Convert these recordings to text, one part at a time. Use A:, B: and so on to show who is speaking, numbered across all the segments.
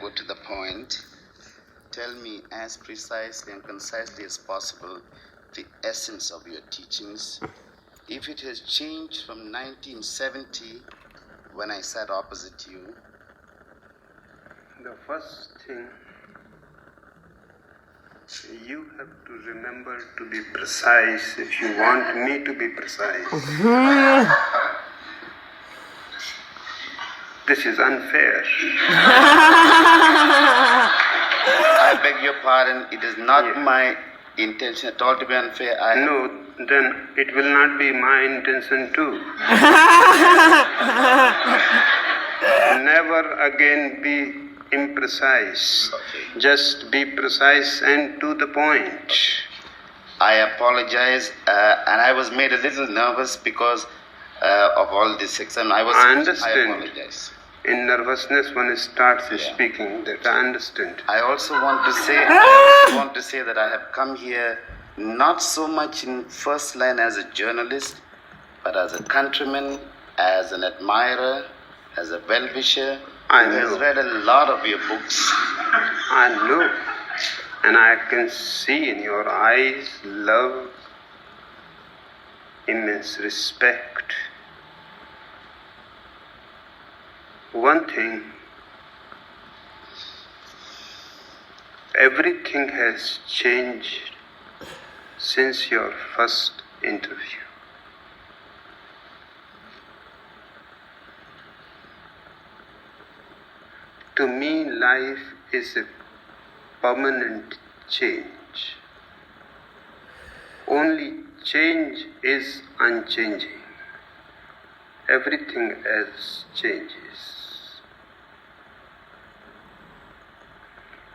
A: go to the point. Tell me as precisely and concisely as possible the essence of your teachings. If it has changed from 1970, when I sat opposite you.
B: The first thing you have to remember to be precise if you want me to be precise. This is unfair.
A: I beg your pardon, it is not my intention at all to be unfair.
B: No, then it will not be my intention too. Never again be imprecise.
A: Okay.
B: Just be precise and to the point.
A: I apologize, and I was made a little nervous because of all this exam. I
B: understand.
A: I apologize.
B: In nervousness, one starts speaking. That I understand.
A: I also want to say that I have come here not so much in first line as a journalist, but as a countryman, as an admirer, as a well-wisher who has read a lot of your books.
B: I know. And I can see in your eyes love, immense respect. One thing, everything has changed since your first interview. To me, life is a permanent change. Only change is unchanging. Everything else changes.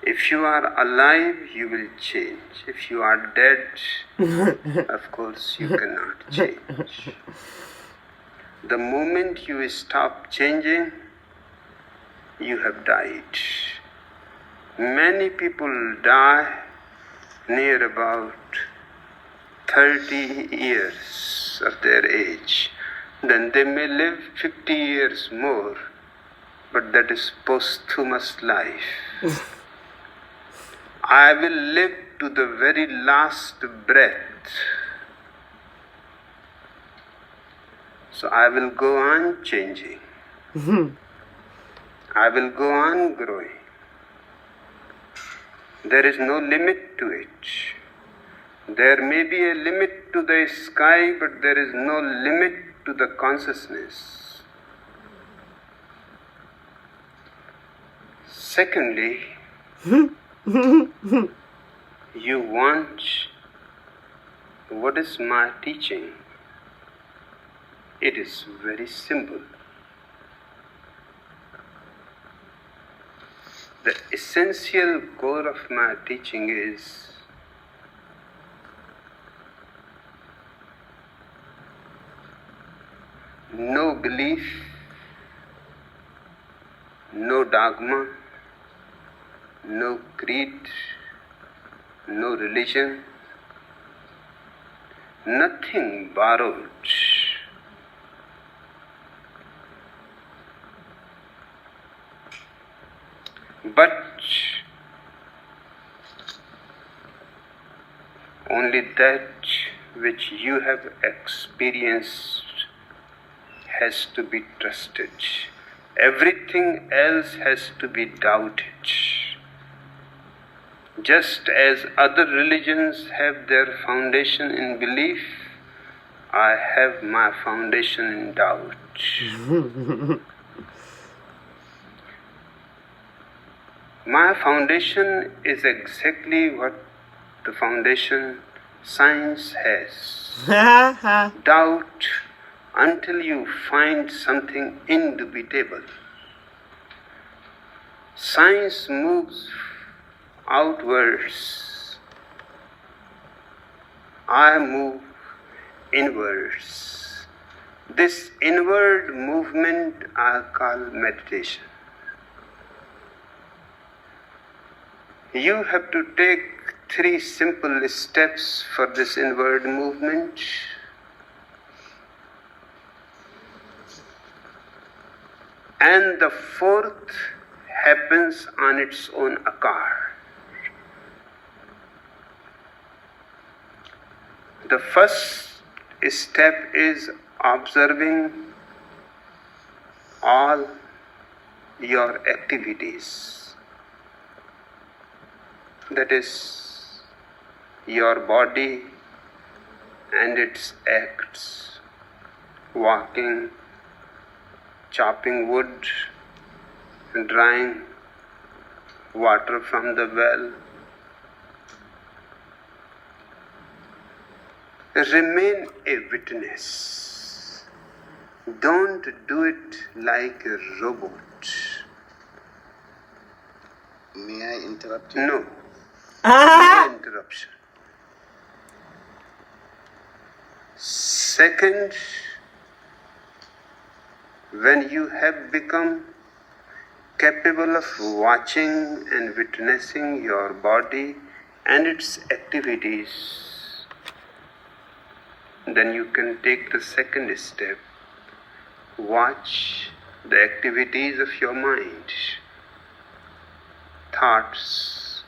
B: If you are alive, you will change. If you are dead, of course, you cannot change. The moment you stop changing, you have died. Many people die near about 30 years of their age. Then they may live 50 years more, but that is posthumous life. I will live to the very last breath. So I will go on changing. I will go on growing. There is no limit to it. There may be a limit to the sky, but there is no limit to the consciousness. Secondly, you want what is my teaching? It is very simple. The essential core of my teaching is no belief, no dogma, no creed, no religion, nothing borrowed. But only that which you have experienced has to be trusted. Everything else has to be doubted. Just as other religions have their foundation in belief, I have my foundation in doubt. My foundation is exactly what the foundation science has. Doubt until you find something indubitable. Science moves outwards. I move inwards. This inward movement I call meditation. You have to take 3 simple steps for this inward movement. And the 4th happens on its own accord. The first step is observing all your activities. That is, your body and its acts, walking, chopping wood, drawing water from the well. Remain a witness. Don't do it like a robot.
A: May I interrupt you?
B: No. No interruption. Second, when you have become capable of watching and witnessing your body and its activities, then you can take the second step. Watch the activities of your mind, thoughts,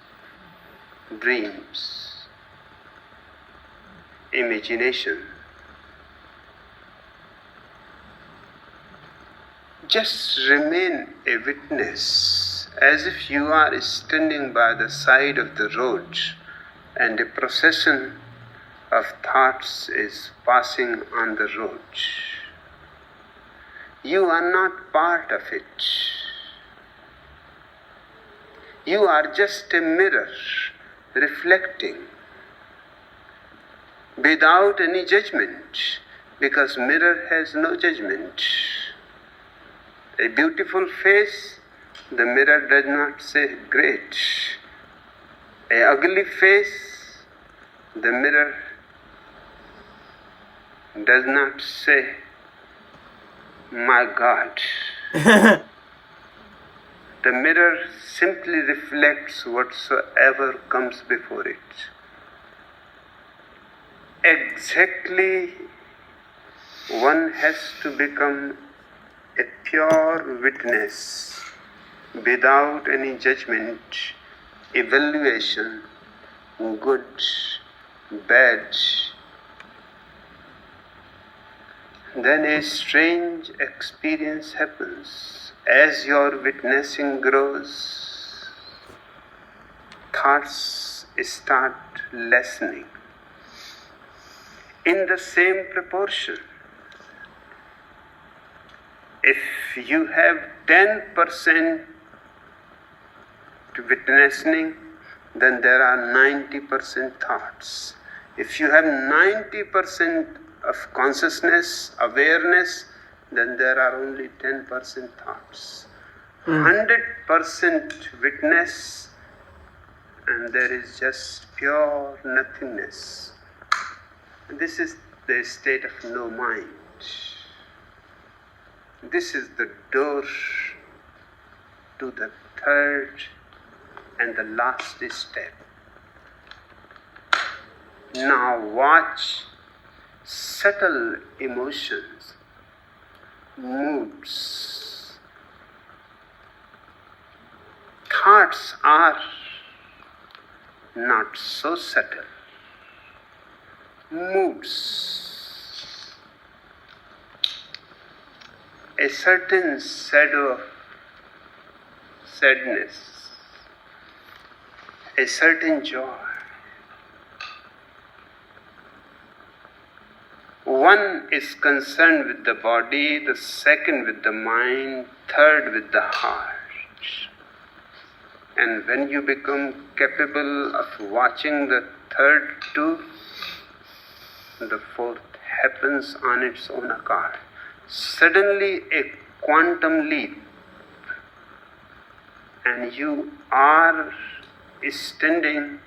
B: dreams, imagination. Just remain a witness as if you are standing by the side of the road and a procession of thoughts is passing on the road. You are not part of it. You are just a mirror reflecting without any judgment, because mirror has no judgment. A beautiful face, the mirror does not say great. A ugly face, the mirror does not say, my God. The mirror simply reflects whatsoever comes before it. Exactly, one has to become a pure witness without any judgment, evaluation, good, bad. Then a strange experience happens. As your witnessing grows, thoughts start lessening in the same proportion. If you have 10% witnessing, then there are 90% thoughts. If you have 90% of consciousness, awareness, then there are only 10% thoughts. 100% witness, and there is just pure nothingness. This is the state of no mind. This is the door to the third and the last step. Now watch subtle emotions, moods. Thoughts are not so subtle. Moods. A certain shadow of sadness, a certain joy. One is concerned with the body, the second with the mind, third with the heart. And when you become capable of watching the third two, the fourth happens on its own accord. Suddenly a quantum leap, and you are standing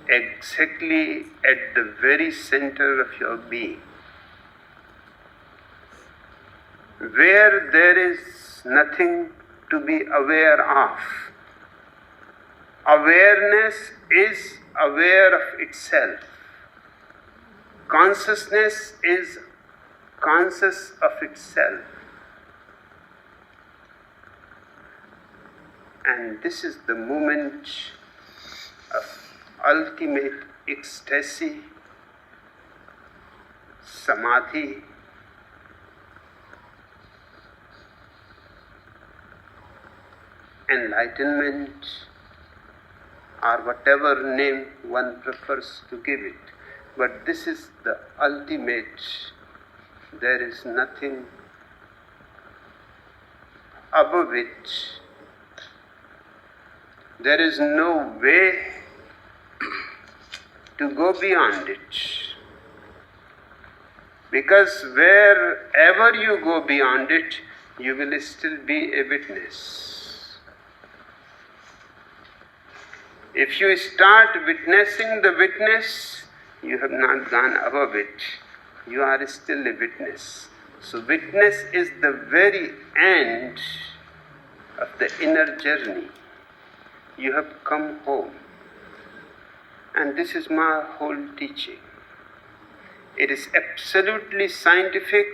B: exactly at the very center of your being, where there is nothing to be aware of. Awareness is aware of itself. Consciousness is conscious of itself. And this is the moment of ultimate ecstasy, samadhi, enlightenment, or whatever name one prefers to give it. But this is the ultimate. There is nothing above it. There is no way to go beyond it. Because wherever you go beyond it, you will still be a witness. If you start witnessing the witness, you have not gone above it. You are still a witness. So witness is the very end of the inner journey. You have come home. And this is my whole teaching. It is absolutely scientific,